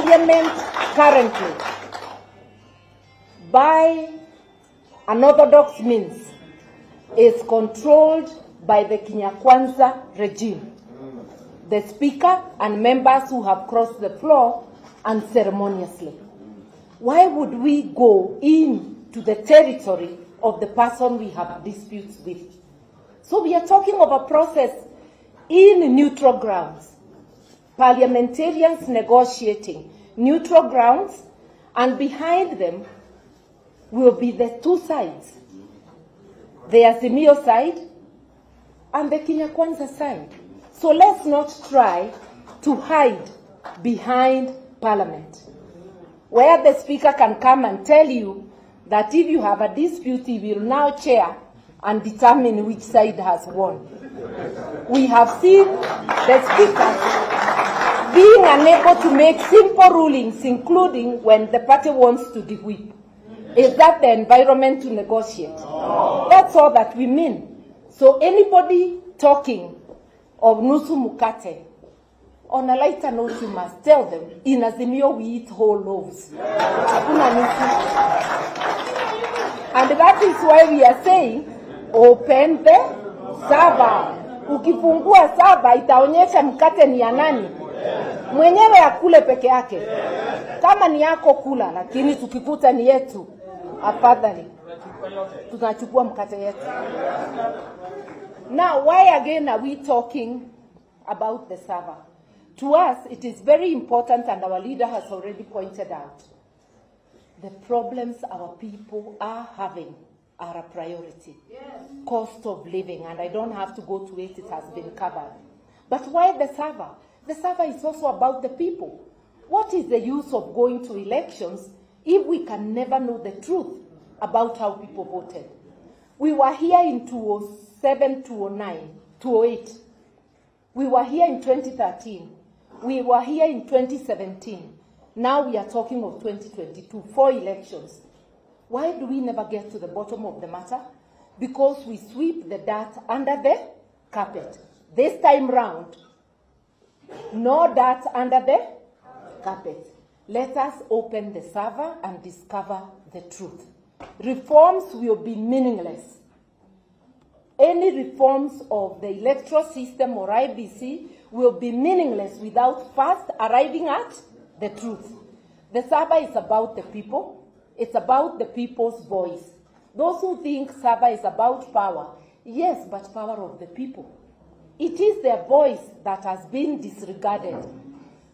Parliament currently, by unorthodox means, is controlled by the Kwanza regime. The Speaker and members who have crossed the floor unceremoniously. Why would we go into the territory of the person we have disputes with? So we are talking of a process in neutral grounds. Parliamentarians negotiating neutral grounds, and behind them will be the two sides. The Azimio side and the Kwanza side. So let's not try to hide behind Parliament, where the Speaker can come and tell you that if you have a dispute, he will now chair and determine which side has won. We have seen the Speaker being unable to make simple rulings, including when the party wants to de-whip. Is that the environment to negotiate? That's all that we mean. So anybody talking of nusu mukate, on a lighter note, you must tell them, in Azimio we eat whole loaves. And that is why we are saying, open the saba. Ukifungua saba, itaonyesha mkate ni ya nani. Mwenyewe akule peke yake. Kama ni yako kula, lakini tukikuta ni yetu, afadhali tunachukua mkate yetu. Now, why again are we talking about the server? To us, it is very important, and our leader has already pointed out, the problems our people are having are a priority. Yes. Cost of living, and I don't have to go to it, it has been covered. But why the server? The server is also about the people. What is the use of going to elections if we can never know the truth about how people voted? We were here in 2007, 2009, 2008. We were here in 2013. We were here in 2017. Now we are talking of 2022, 4 elections. Why do we never get to the bottom of the matter? Because we sweep the dirt under the carpet. This time round, no dirt under the carpet. Let us open the server and discover the truth. Reforms will be meaningless. Any reforms of the electoral system or IBC will be meaningless without first arriving at the truth. The server is about the people. It's about the people's voice. Those who think server is about power, yes, but power of the people. It is their voice that has been disregarded.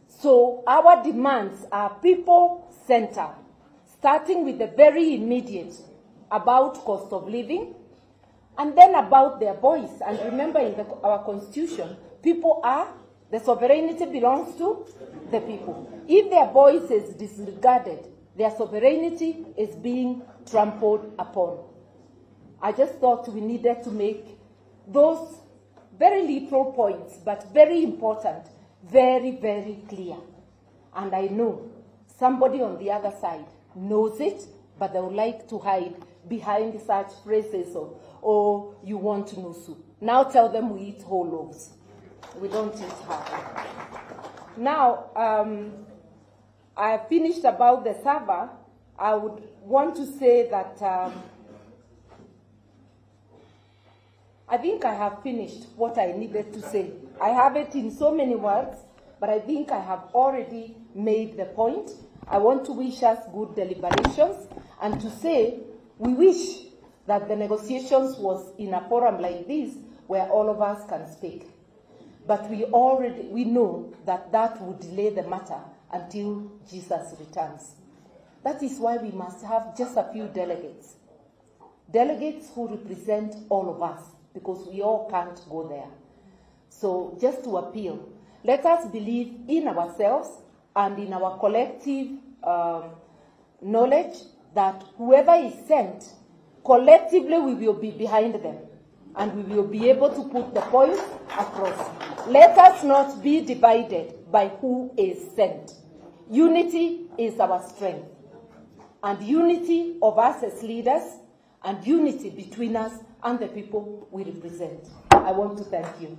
So our demands are people-centered, starting with the very immediate about cost of living, and then about their voice. And remember, in our constitution, people are, the sovereignty belongs to the people. If their voice is disregarded, their sovereignty is being trampled upon. I just thought we needed to make those very little points, but very important, very, very clear. And I know somebody on the other side knows it, but they would like to hide behind such phrases of, oh, you want nusu. Now tell them we eat whole loaves. We don't eat half. Now, I have finished about the server. I would want to say that I think I have finished what I needed to say. I have it in so many words, but I think I have already made the point. I want to wish us good deliberations and to say we wish that the negotiations was in a forum like this where all of us can speak. But we know that that would delay the matter until Jesus returns. That is why we must have just a few delegates. Delegates who represent all of us, because we all can't go there. So just to appeal, let us believe in ourselves and in our collective knowledge that whoever is sent, collectively we will be behind them and we will be able to put the point across. Let us not be divided by who is sent. Unity is our strength, and unity of us as leaders and unity between us and the people we represent. I want to thank you.